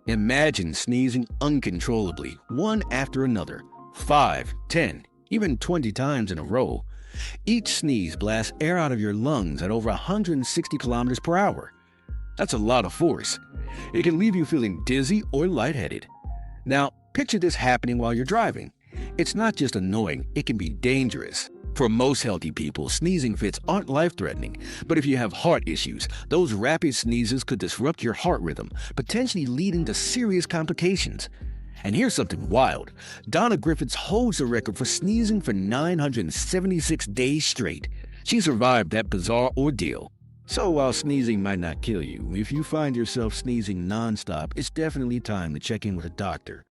Imagine sneezing uncontrollably, one after another, 5, 10, even 20 times in a row. Each sneeze blasts air out of your lungs at over 160 kilometers per hour. That's a lot of force. It can leave you feeling dizzy or lightheaded. Now, picture this happening while you're driving. It's not just annoying, it can be dangerous. For most healthy people, sneezing fits aren't life-threatening, but if you have heart issues, those rapid sneezes could disrupt your heart rhythm, potentially leading to serious complications. And here's something wild. Donna Griffiths holds the record for sneezing for 976 days straight. She survived that bizarre ordeal. So while sneezing might not kill you, if you find yourself sneezing nonstop, it's definitely time to check in with a doctor.